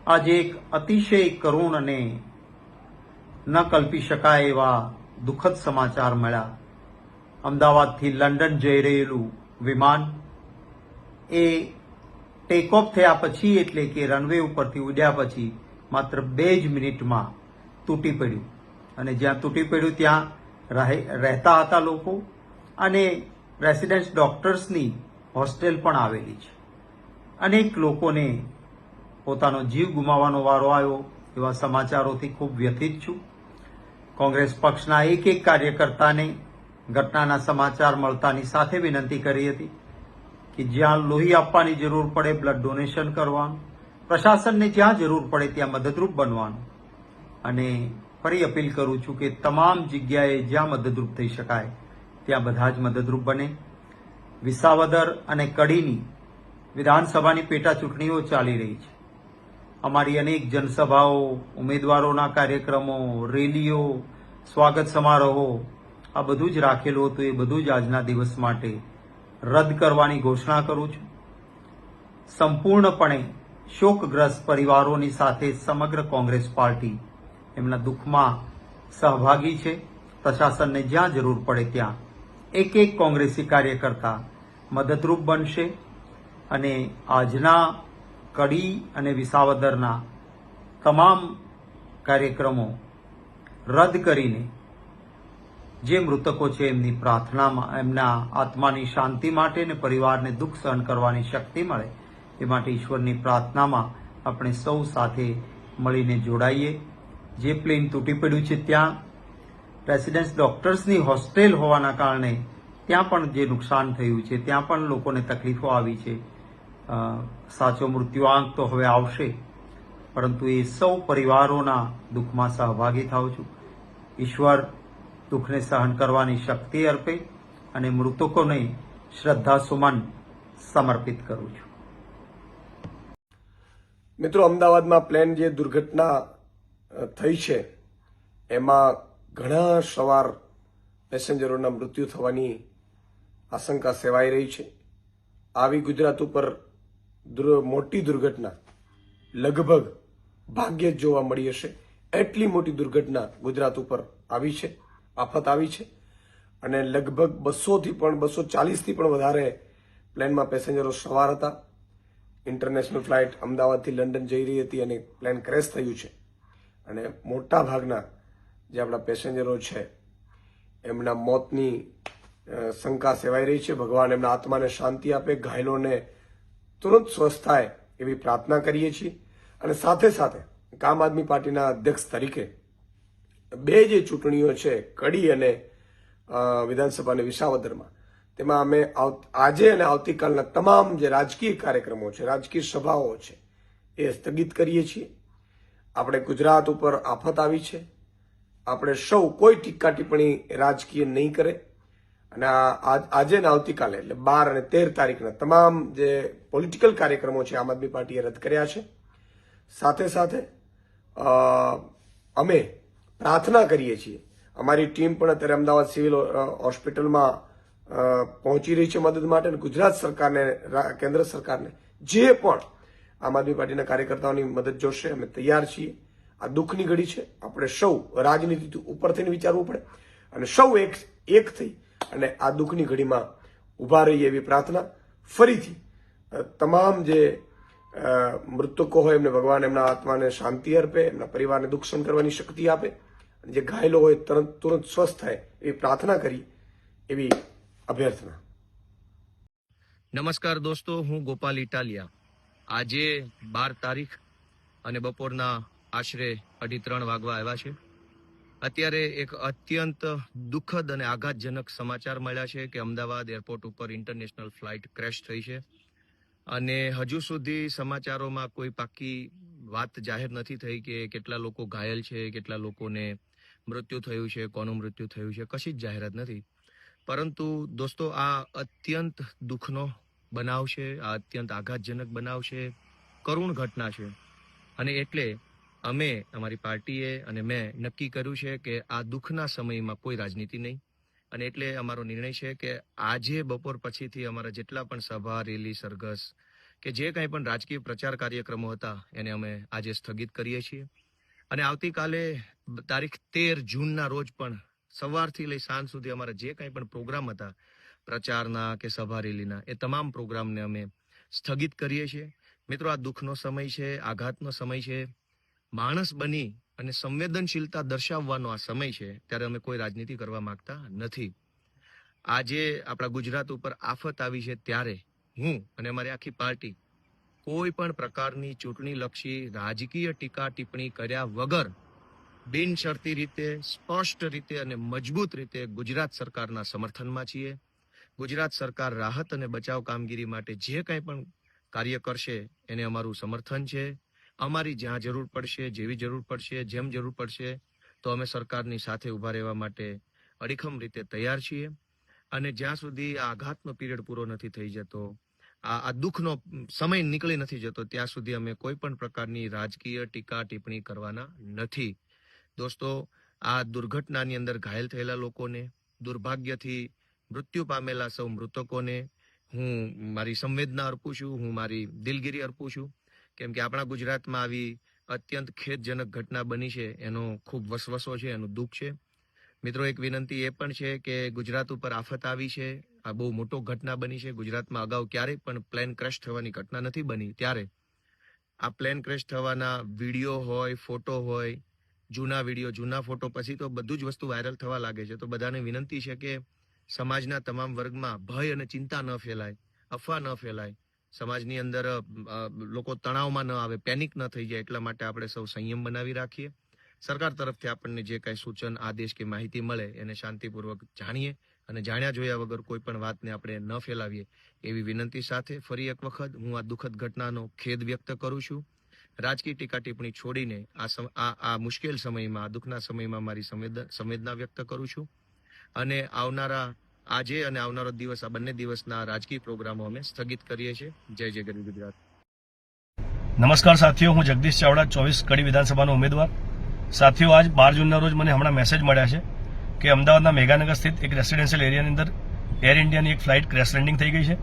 આજે એક અતિશય કરુણ અને ન કલ્પી શકાય એવા દુઃખદ સમાચાર મળ્યા. અમદાવાદથી લંડન જઈ રહેલું વિમાન એ ટેક ઓફ થયા પછી, એટલે કે રનવે ઉપરથી ઉડ્યા પછી માત્ર 2 જ મિનિટમાં તૂટી પડ્યું. અને જ્યાં તૂટી પડ્યું ત્યાં રહેતા હતા લોકો, અને રેસિડેન્ટ ડોક્ટર્સની હોસ્ટેલ પણ આવેલી છે. અનેક લોકોને પોતાનો જીવ ગુમાવવાનો વારો આવ્યો. એવા સમાચારોથી ખૂબ વ્યથિત છું. કોંગ્રેસ પક્ષના એક કાર્યકર્તાને ઘટનાના સમાચાર મળતાની સાથે વિનંતી કરી હતી કે જ્યાં લોહી આપવાની જરૂર પડે બ્લડ ડોનેશન કરવાનું, પ્રશાસનને જ્યાં જરૂર પડે ત્યાં મદદરૂપ બનવાનું. અને ફરી અપીલ કરું છું કે તમામ જગ્યાએ જ્યાં મદદરૂપ થઈ શકાય ત્યાં બધા જ મદદરૂપ બને. વિસાવદર અને કડીની વિધાનસભાની પેટા ચૂંટણીઓ ચાલી રહી છે. અમારી અનેક જનસભાઓ, ઉમેદવારોના કાર્યક્રમો, રેલીઓ, સ્વાગત સમારોહો આ બધું જ રાખેલું હતું. એ બધું જ આજના દિવસ માટે રદ કરવાની ઘોષણા કરું છું. સંપૂર્ણપણે શોકગ્રસ્ત પરિવારોની સાથે સમગ્ર કોંગ્રેસ પાર્ટી એમના દુઃખમાં સહભાગી છે. પ્રશાસનને જ્યાં જરૂર પડે ત્યાં એક કોંગ્રેસી કાર્યકર્તા મદદરૂપ બનશે. અને આજના કડી અને વિસાવદરના તમામ કાર્યક્રમો રદ કરીને જે મૃતકો છે એમની પ્રાર્થનામાં, એમના આત્માની શાંતિ માટે અને પરિવારને દુઃખ સહન કરવાની શક્તિ મળે એ માટે ઈશ્વરની પ્રાર્થનામાં આપણે સૌ સાથે મળીને જોડાઈએ. જે પ્લેન તૂટી પડ્યું છે ત્યાં રેસિડેન્ટ ડોક્ટર્સની હોસ્ટેલ હોવાના કારણે ત્યાં પણ જે નુકસાન થયું છે, ત્યાં પણ લોકોને તકલીફો આવી છે. સાચો મૃત્યુઆંક તો હવે આવશે, પરંતુ એ સૌ પરિવારોના દુઃખમાં સહભાગી થાઉં છું. ઈશ્વર દુઃખને સહન કરવાની શક્તિ અર્પે અને મૃતકોને શ્રદ્ધાસુમન સમર્પિત કરું છું. મિત્રો, અમદાવાદમાં પ્લેન જે દુર્ઘટના થઈ છે એમાં ઘણા સવાર પેસેન્જરોના મૃત્યુ થવાની આશંકા સેવાઈ રહી છે. આવી ગુજરાત ઉપર મોટી દુર્ઘટના લગભગ ભાગ્યે જ જોવા મળી હશે. એટલી મોટી દુર્ઘટના ગુજરાત ઉપર આવી છે, આફત આવી છે. અને લગભગ 240થી પણ વધારે પ્લેનમાં પેસેન્જરો સવાર હતા. ઇન્ટરનેશનલ ફ્લાઇટ અમદાવાદથી લંડન જઈ રહી હતી અને પ્લેન ક્રેશ થયું છે. અને મોટા ભાગના જે આપણા પેસેન્જરો છે એમના મોતની શંકા સેવાઈ રહી છે. ભગવાન એમના આત્માને શાંતિ આપે, ઘાયલોને તુરંત સ્વસ્થ થાય એવી પ્રાર્થના કરીએ છીએ. અને સાથે સાથે આમ આદમી પાર્ટીના અધ્યક્ષ તરીકે 2 જે ચૂંટણીઓ છે, કડી અને વિધાનસભા અને વિસાવદરમાં, તેમાં અમે આજે અને આવતીકાલના તમામ જે રાજકીય કાર્યક્રમો છે, રાજકીય સભાઓ છે, એ સ્થગિત કરીએ છીએ. આપણે ગુજરાત ઉપર આફત આવી છે, આપણે સૌ કોઈ ટીકા ટિપ્પણી રાજકીય નહીં કરે. અને આજે ને આવતીકાલે એટલે 12 અને 13 તારીખના તમામ જે પોલિટિકલ કાર્યક્રમો છે આમ આદમી પાર્ટીએ રદ કર્યા છે. સાથે સાથે અમે પ્રાર્થના કરીએ છીએ. અમારી ટીમ પણ અત્યારે અમદાવાદ સિવિલ હોસ્પિટલમાં પહોંચી રહી છે મદદ માટે. અને ગુજરાત સરકારને, કેન્દ્ર સરકારને જે પણ આમ આદમી પાર્ટીના કાર્યકર્તાઓની મદદ જોશે અમે તૈયાર છીએ. આ દુઃખની ઘડી છે. આપણે સૌ રાજનીતિ ઉપર થઈને વિચારવું પડે અને સૌ એક થઈ અને આ દુઃખની ઘડીમાં ઉભા રહીએ એવી પ્રાર્થના. ફરીથી તમામ જે મૃતકો હોય એમને ભગવાન એમના આત્માને શાંતિ અર્પે, એમના પરિવારને દુઃખ સહન કરવાની શક્તિ આપે. જે ઘાયલો હોય તુરંત સ્વસ્થ થાય એવી પ્રાર્થના કરી, એવી અભ્યર્થના. નમસ્કાર દોસ્તો, હું ગોપાલ ઇટાલિયા. આજે 12 તારીખ અને બપોરના આશરે 2:30 વાગવા આવ્યા છે. અત્યારે એક અત્યંત દુઃખદ અને આઘાતજનક સમાચાર મળ્યા છે કે અમદાવાદ એરપોર્ટ ઉપર ઇન્ટરનેશનલ ફ્લાઇટ ક્રેશ થઈ છે. અને હજુ સુધી સમાચારોમાં કોઈ પાક્કી વાત જાહેર નથી થઈ કે કેટલા લોકો ઘાયલ છે, કેટલા લોકોને મૃત્યુ થયું છે, કોનું મૃત્યુ થયું છે, કશી જ જાહેરાત નથી. પરંતુ દોસ્તો, આ અત્યંત દુઃખનો બનાવ છે, આ અત્યંત આઘાતજનક બનાવ છે, કરુણ ઘટના છે. અને એટલે અમે, અમારી પાર્ટીએ અને મેં નક્કી કર્યું છે કે આ દુઃખના સમયમાં કોઈ રાજનીતિ નહીં. અને એટલે અમારો નિર્ણય છે કે આજે બપોર પછીથી અમારા જેટલા પણ સભા, રેલી, સરઘસ કે જે કંઈ પણ રાજકીય પ્રચાર કાર્યક્રમો હતા એને અમે આજે સ્થગિત કરીએ છીએ અને આવતીકાલે તારીખ 13 જૂનના રોજ પણ સવારથી લઈ સાંજ સુધી અમારા જે કંઈ પણ પ્રોગ્રામ હતા પ્રચારના કે સભા રેલીના એ તમામ પ્રોગ્રામને અમે સ્થગિત કરીએ છીએ. મિત્રો, આ દુઃખનો સમય છે, આઘાતનો સમય છે. માણસ બની અને સંવેદનશીલતા દર્શાવવાનો આ સમય છે, ત્યારે અમે કોઈ રાજનીતિ કરવા માંગતા નથી. આજે આપણા ગુજરાત ઉપર આફત આવી છે ત્યારે હું અને અમારી આખી પાર્ટી કોઈ પણ પ્રકારની ચૂંટણીલક્ષી રાજકીય ટીકા ટિપ્પણી કર્યા વગર બિનશરતી રીતે, સ્પષ્ટ રીતે અને મજબૂત રીતે ગુજરાત સરકારના સમર્થનમાં છીએ. ગુજરાત સરકાર રાહત અને બચાવ કામગીરી માટે જે કંઈ પણ કાર્ય કરશે એને અમારું સમર્થન છે. અમારી જ્યાં જરૂર પડશે, જેવી જરૂર પડશે, જેમ જરૂર પડશે તો અમે સરકારની સાથે ઊભા રહેવા માટે અડીખમ રીતે તૈયાર છીએ. અને જ્યાં સુધી આ આઘાતનો પીરિયડ પૂરો નથી થઈ જતો, આ દુઃખનો સમય નીકળી નથી જતો, ત્યાં સુધી અમે કોઈ પણ પ્રકારની રાજકીય ટીકા ટિપ્પણી કરવાના નથી. દોસ્તો, આ દુર્ઘટનાની અંદર ઘાયલ થયેલા લોકોને, દુર્ભાગ્યથી મૃત્યુ પામેલા સૌ મૃતકોને હું મારી સંવેદના અર્પું છું, હું મારી દિલગીરી અર્પું છું. કેમ કે આપણા ગુજરાતમાં આવી અત્યંત ખેદજનક ઘટના બની છે એનો ખૂબ વસવસો છે, એનું દુઃખ છે. મિત્રો, એક વિનંતી એ પણ છે કે ગુજરાત ઉપર આફત આવી છે, આ બહુ મોટો ઘટના બની છે. ગુજરાતમાં અગાઉ ક્યારેય પણ પ્લેન ક્રેશ થવાની ઘટના નથી બની, ત્યારે આ પ્લેન ક્રેશ થવાના વિડીયો હોય, ફોટો હોય, જૂના વિડીયો, જૂના ફોટો, પછી તો બધું જ વસ્તુ વાયરલ થવા લાગે છે. તો બધાને વિનંતી છે કે સમાજના તમામ વર્ગમાં ભય અને ચિંતા ન ફેલાય, અફવા ન ફેલાય, સમાજની અંદર લોકો તણાવમાં ન આવે, પેનિક ન થઈ જાય, એટલા માટે આપણે સૌ સંયમ બનાવી રાખીએ. સરકાર તરફથી આપણને જે કાંઈ સૂચન, આદેશ કે માહિતી મળે એને શાંતિપૂર્વક જાણીએ અને જાણ્યા જોયા વગર કોઈ પણ વાતને આપણે ન ફેલાવીએ એવી વિનંતી સાથે ફરી એક વખત હું આ દુઃખદ ઘટનાનો ખેદ વ્યક્ત કરું છું. રાજકીય ટીકા ટિપ્પણી છોડીને આ મુશ્કેલ સમયમાં, આ દુઃખના સમયમાં મારી સંવેદના વ્યક્ત કરું છું. અને આવનારા આજે અને આવનારો દિવસ, આ બંને દિવસના રાજકીય પ્રોગ્રામો અમે સ્થગિત કરીએ છીએ. જય જય ગરવી ગુજરાત. નમસ્કાર સાથીઓ, હું જગદીશ ચાવડા, 24 કડી વિધાનસભાનો ઉમેદવાર. સાથીઓ, આજ 12 જૂનના રોજ મને હમણાં મેસેજ મળ્યા છે કે અમદાવાદના મેઘાનગર સ્થિત એક રેસિડેન્શિયલ એરિયાની અંદર એર ઇન્ડિયાની એક ફ્લાઇટ ક્રેશ લેન્ડિંગ થઈ ગઈ છે.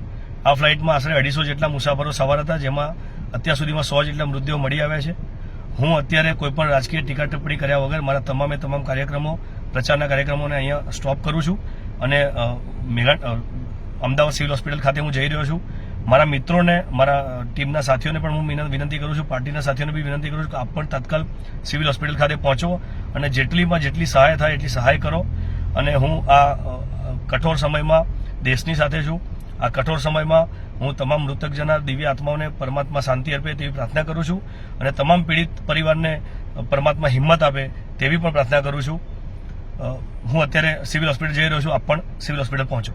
આ ફ્લાઇટમાં આશરે 250 જેટલા મુસાફરો સવાર હતા, જેમાં અત્યાર સુધીમાં 100 જેટલા મૃતદેહો મળી આવ્યા છે. હું અત્યારે કોઈપણ રાજકીય ટીકા ટિપ્પણી કર્યા વગર મારા તમામ કાર્યક્રમો, પ્રચારના કાર્યક્રમોને અહીંયા સ્ટોપ કરું છું અને અમદાવાદ સિવિલ હોસ્પિટલ ખાતે હું જઈ રહ્યો છું. મારા મિત્રોને, મારા ટીમના સાથીઓને પણ હું વિનંતી કરું છું, પાર્ટીના સાથીઓને બી વિનંતી કરું છું કે આપ પણ તત્કાલ સિવિલ હોસ્પિટલ ખાતે પહોંચો અને જેટલી સહાય થાય એટલી સહાય કરો. અને હું આ કઠોર સમયમાં દેશની સાથે છું. આ કઠોર સમયમાં હું તમામ મૃતકજના દિવ્ય આત્માઓને પરમાત્મા શાંતિ અર્પે તેવી પ્રાર્થના કરું છું અને તમામ પીડિત પરિવારને પરમાત્મા હિંમત આપે તેવી પણ પ્રાર્થના કરું છું. હું અત્યારે સિવિલ હોસ્પિટલ જઈ રહ્યો છું, આપ પણ સિવિલ હોસ્પિટલ પહોંચો.